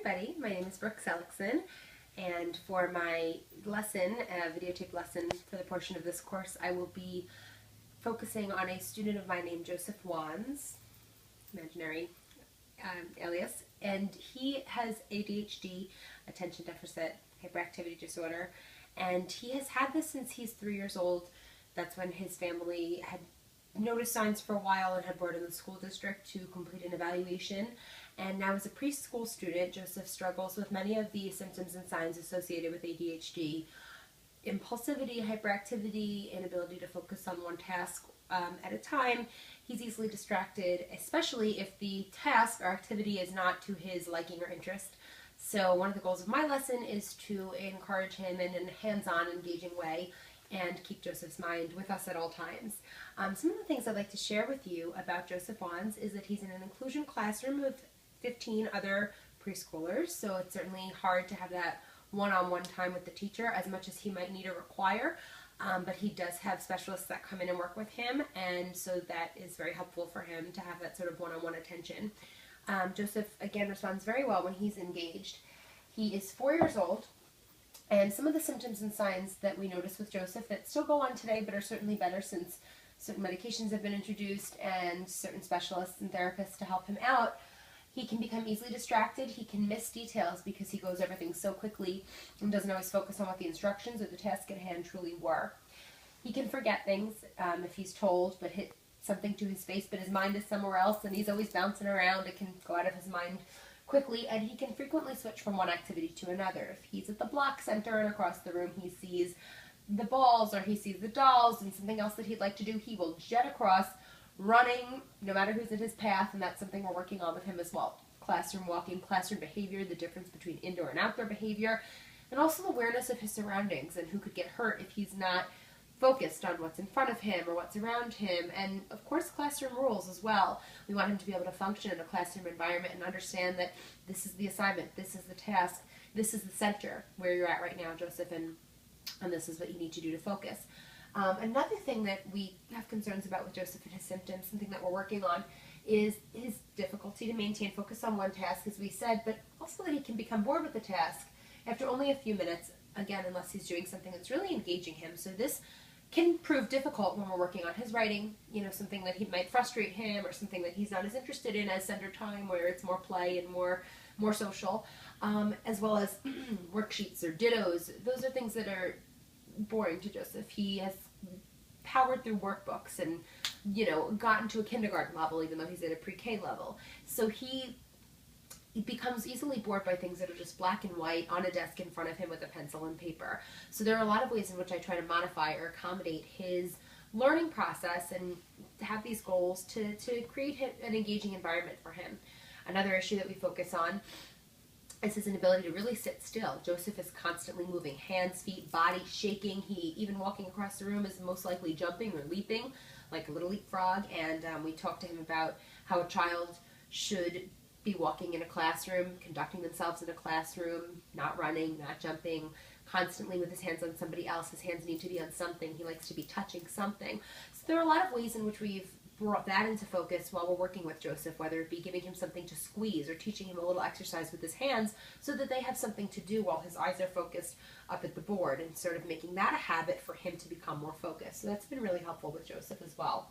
everybody. My name is Brooke Seligson, and for my lesson, videotape lesson for the portion of this course, I will be focusing on a student of mine named Joseph Wands, imaginary alias, and he has ADHD, attention deficit hyperactivity disorder, and he has had this since he's 3 years old. That's when his family had noticed signs for a while and had brought in the school district to complete an evaluation. And now as a preschool student, Joseph struggles with many of the symptoms and signs associated with ADHD. Impulsivity, hyperactivity, inability to focus on one task at a time. He's easily distracted, especially if the task or activity is not to his liking or interest. So one of the goals of my lesson is to encourage him in a hands-on, engaging way and keep Joseph's mind with us at all times. Some of the things I'd like to share with you about Joseph Wands is that he's in an inclusion classroom with 15 other preschoolers, so it's certainly hard to have that one-on-one time with the teacher as much as he might need or require, but he does have specialists that come in and work with him, and so that is very helpful for him to have that sort of one-on-one attention. Joseph, again, responds very well when he's engaged. He is 4 years old, and some of the symptoms and signs that we notice with Joseph that still go on today but are certainly better since certain medications have been introduced and certain specialists and therapists to help him out. He can become easily distracted. He can miss details because he goes everything so quickly and doesn't always focus on what the instructions or the task at hand truly were. He can forget things if he's told, but hit something to his face, but his mind is somewhere else and he's always bouncing around. It can go out of his mind quickly, and he can frequently switch from one activity to another. If he's at the block center and across the room he sees the balls or he sees the dolls and something else that he'd like to do, he will jet across, running, no matter who's in his path, and that's something we're working on with him as well. Classroom walking, classroom behavior, the difference between indoor and outdoor behavior, and also the awareness of his surroundings and who could get hurt if he's not focused on what's in front of him or what's around him, and of course classroom rules as well. We want him to be able to function in a classroom environment and understand that this is the assignment, this is the task, this is the center where you're at right now, Joseph, and this is what you need to do to focus. Another thing that we have concerns about with Joseph and his symptoms, something that we're working on, is his difficulty to maintain focus on one task, as we said, but also that he can become bored with the task after only a few minutes, again, unless he's doing something that's really engaging him. So this can prove difficult when we're working on his writing, something that he might frustrate him or something that he's not as interested in as center time, where it's more play and more social, as well as worksheets or dittos. Those are things that are boring to Joseph. He has powered through workbooks and, gotten to a kindergarten level even though he's at a pre-K level. So he becomes easily bored by things that are just black and white on a desk in front of him with a pencil and paper. So there are a lot of ways in which I try to modify or accommodate his learning process and have these goals to create an engaging environment for him. Another issue that we focus on is his inability to really sit still. Joseph is constantly moving, hands, feet, body, shaking. He, even walking across the room, is most likely jumping or leaping like a little leapfrog, and we talked to him about how a child should be walking in a classroom, conducting themselves in a classroom, not running, not jumping, constantly with his hands on somebody else. His hands need to be on something. He likes to be touching something. So there are a lot of ways in which we've brought that into focus while we're working with Joseph, whether it be giving him something to squeeze or teaching him a little exercise with his hands so that they have something to do while his eyes are focused up at the board, and sort of making that a habit for him to become more focused. So that's been really helpful with Joseph as well.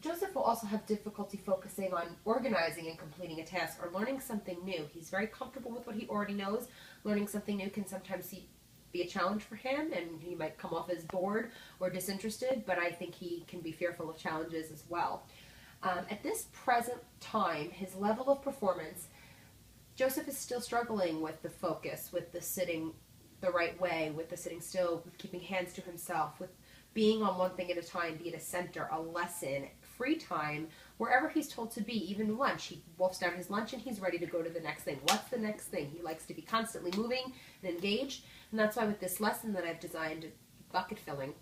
Joseph will also have difficulty focusing on organizing and completing a task or learning something new. He's very comfortable with what he already knows. Learning something new can sometimes be a challenge for him, and he might come off as bored or disinterested, but I think he can be fearful of challenges as well. At this present time, his level of performance, Joseph is still struggling with the focus, with the sitting the right way, with the sitting still, with keeping hands to himself, with being on one thing at a time, be it a center, a lesson, free time, wherever he's told to be, even lunch. He wolfs down his lunch and he's ready to go to the next thing. What's the next thing? He likes to be constantly moving and engaged, and that's why with this lesson that I've designed, bucket filling,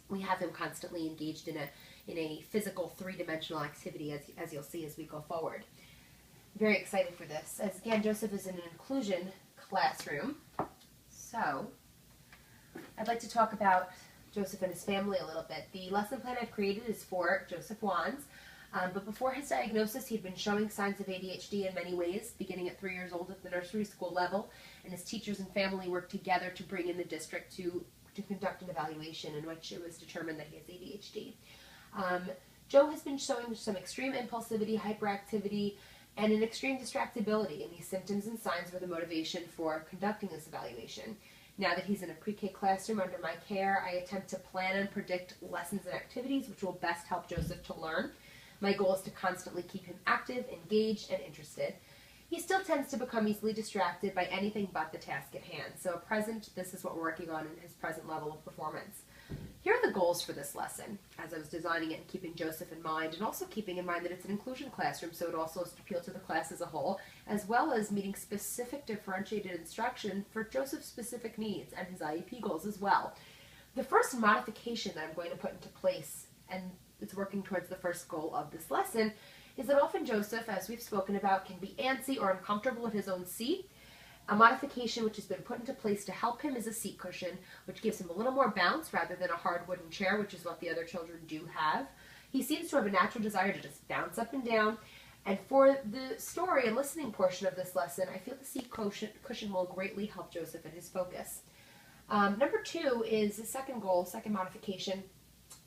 we have him constantly engaged in a physical three-dimensional activity, as you'll see as we go forward. Very excited for this. As again, Joseph is in an inclusion classroom, so I'd like to talk about Joseph and his family a little bit. The lesson plan I've created is for Joseph Wands. But before his diagnosis, he'd been showing signs of ADHD in many ways, beginning at 3 years old at the nursery school level, and his teachers and family worked together to bring in the district to conduct an evaluation in which it was determined that he has ADHD. Joe has been showing some extreme impulsivity, hyperactivity, and an extreme distractibility, and these symptoms and signs were the motivation for conducting this evaluation. Now that he's in a pre-K classroom under my care, I attempt to plan and predict lessons and activities which will best help Joseph to learn. My goal is to constantly keep him active, engaged, and interested. He still tends to become easily distracted by anything but the task at hand. So at present, this is what we're working on in his present level of performance. Here are the goals for this lesson, as I was designing it and keeping Joseph in mind, and also keeping in mind that it's an inclusion classroom, so it also has to appeal to the class as a whole, as well as meeting specific differentiated instruction for Joseph's specific needs and his IEP goals as well. The first modification that I'm going to put into place, and it's working towards the first goal of this lesson, is that often Joseph, as we've spoken about, can be antsy or uncomfortable in his own seat. A modification which has been put into place to help him is a seat cushion, which gives him a little more bounce rather than a hard wooden chair, which is what the other children do have. He seems to have a natural desire to just bounce up and down. And for the story and listening portion of this lesson, I feel the seat cushion will greatly help Joseph in his focus. Number 2 is the second goal, second modification.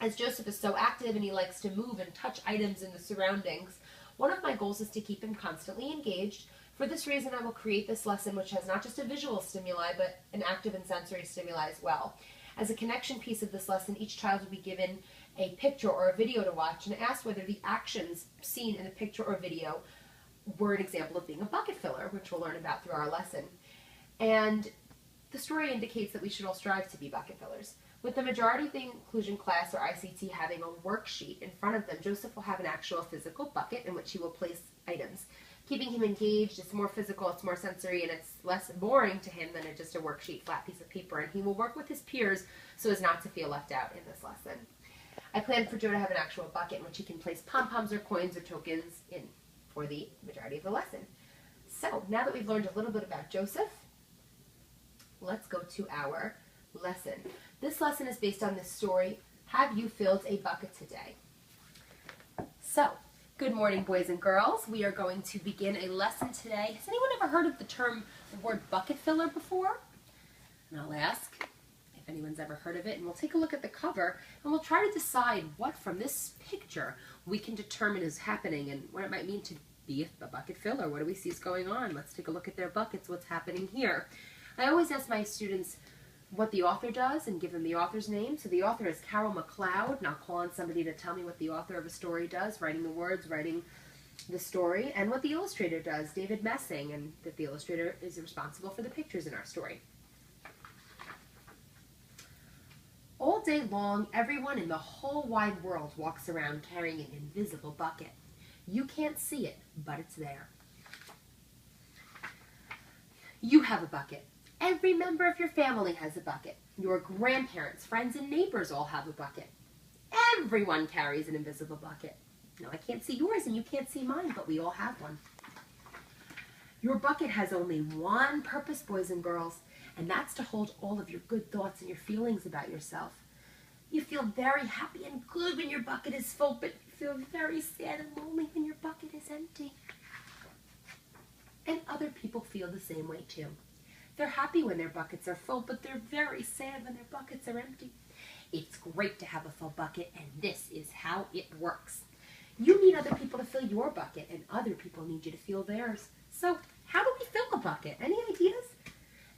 As Joseph is so active and he likes to move and touch items in the surroundings, one of my goals is to keep him constantly engaged. For this reason, I will create this lesson which has not just a visual stimuli, but an active and sensory stimuli as well. As a connection piece of this lesson, each child will be given a picture or a video to watch and asked whether the actions seen in the picture or video were an example of being a bucket filler, which we'll learn about through our lesson. And the story indicates that we should all strive to be bucket fillers. With the majority of the inclusion class or ICT having a worksheet in front of them, Joseph will have an actual physical bucket in which he will place items. Keeping him engaged, it's more physical, it's more sensory, and it's less boring to him than just a worksheet, flat piece of paper. And he will work with his peers so as not to feel left out in this lesson. I plan for Joe to have an actual bucket in which he can place pom-poms or coins or tokens in for the majority of the lesson. So now that we've learned a little bit about Joseph, let's go to our lesson. This lesson is based on this story, Have You Filled a Bucket Today? So, good morning, boys and girls. We are going to begin a lesson today. Has anyone ever heard of the word bucket filler before? And I'll ask if anyone's ever heard of it, and we'll take a look at the cover, and we'll try to decide what from this picture we can determine is happening and what it might mean to be a bucket filler. What do we see is going on? Let's take a look at their buckets, what's happening here. I always ask my students what the author does and give them the author's name. So the author is Carol McLeod, and I'll call on somebody to tell me what the author of a story does, writing the words, writing the story, and what the illustrator does, David Messing, and that the illustrator is responsible for the pictures in our story. All day long, everyone in the whole wide world walks around carrying an invisible bucket. You can't see it, but it's there. You have a bucket. Every member of your family has a bucket. Your grandparents, friends, and neighbors all have a bucket. Everyone carries an invisible bucket. Now, I can't see yours and you can't see mine, but we all have one. Your bucket has only one purpose, boys and girls, and that's to hold all of your good thoughts and your feelings about yourself. You feel very happy and good when your bucket is full, but you feel very sad and lonely when your bucket is empty. And other people feel the same way too. They're happy when their buckets are full, but they're very sad when their buckets are empty. It's great to have a full bucket, and this is how it works. You need other people to fill your bucket, and other people need you to fill theirs. So how do we fill a bucket? Any ideas?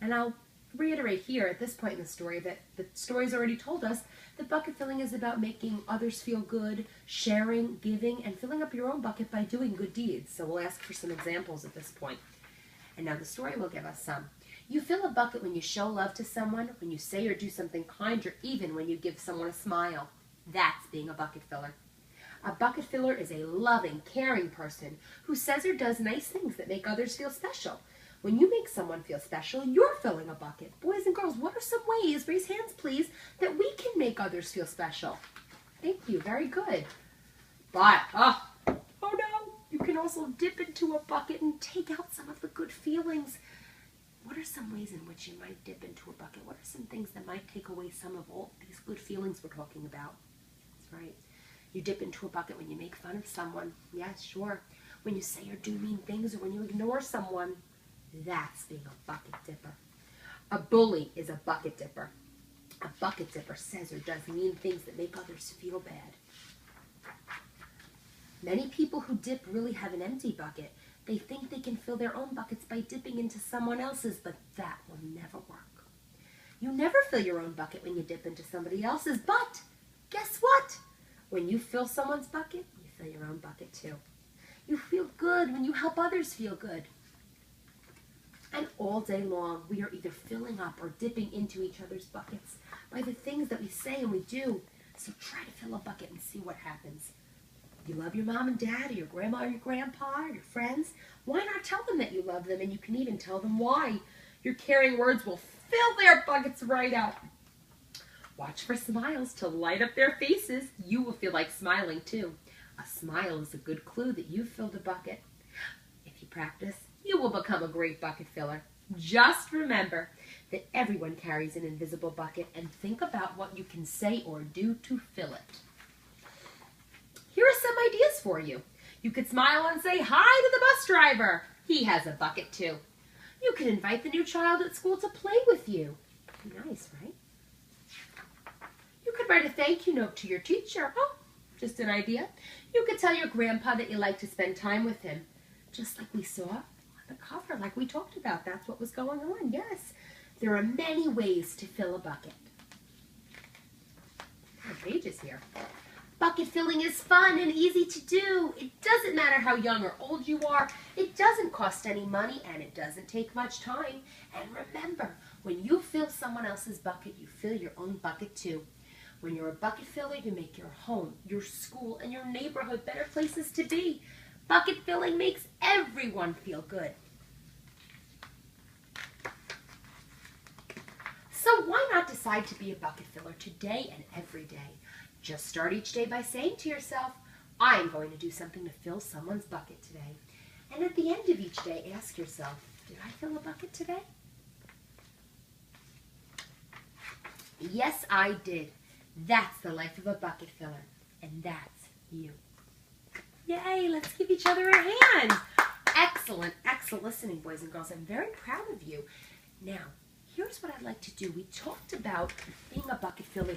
And I'll reiterate here at this point in the story that the story's already told us that bucket filling is about making others feel good, sharing, giving, and filling up your own bucket by doing good deeds. So we'll ask for some examples at this point. And now the story will give us some. You fill a bucket when you show love to someone, when you say or do something kind, or even when you give someone a smile. That's being a bucket filler. A bucket filler is a loving, caring person who says or does nice things that make others feel special. When you make someone feel special, you're filling a bucket. Boys and girls, what are some ways, raise hands please, that we can make others feel special? Thank you, very good. But, oh no, you can also dip into a bucket and take out some of the good feelings. What are some ways in which you might dip into a bucket? What are some things that might take away some of all these good feelings we're talking about? That's right. You dip into a bucket when you make fun of someone. Yes, sure. When you say or do mean things or when you ignore someone. That's being a bucket dipper. A bully is a bucket dipper. A bucket dipper says or does mean things that make others feel bad. Many people who dip really have an empty bucket. They think they can fill their own buckets by dipping into someone else's, but that will never work. You never fill your own bucket when you dip into somebody else's, but guess what? When you fill someone's bucket, you fill your own bucket too. You feel good when you help others feel good. And all day long, we are either filling up or dipping into each other's buckets by the things that we say and we do. So try to fill a bucket and see what happens. You love your mom and dad or your grandma or your grandpa or your friends. Why not tell them that you love them, and you can even tell them why. Your caring words will fill their buckets right up. Watch for smiles to light up their faces. You will feel like smiling too. A smile is a good clue that you've filled a bucket. If you practice, you will become a great bucket filler. Just remember that everyone carries an invisible bucket, and think about what you can say or do to fill it. Here are some ideas for you. You could smile and say hi to the bus driver. He has a bucket too. You can invite the new child at school to play with you. Nice, right? You could write a thank you note to your teacher. Oh, just an idea. You could tell your grandpa that you like to spend time with him. Just like we saw on the cover, like we talked about. That's what was going on. Yes, there are many ways to fill a bucket. Our pages here. Bucket filling is fun and easy to do. It doesn't matter how young or old you are. It doesn't cost any money, and it doesn't take much time. And remember, when you fill someone else's bucket, you fill your own bucket too. When you're a bucket filler, you make your home, your school, and your neighborhood better places to be. Bucket filling makes everyone feel good. So why not decide to be a bucket filler today and every day? Just start each day by saying to yourself, I'm going to do something to fill someone's bucket today. And at the end of each day, ask yourself, did I fill a bucket today? Yes, I did. That's the life of a bucket filler. And that's you. Yay, let's give each other a hand. Excellent, excellent listening, boys and girls. I'm very proud of you. Now, here's what I'd like to do. We talked about being a bucket filler.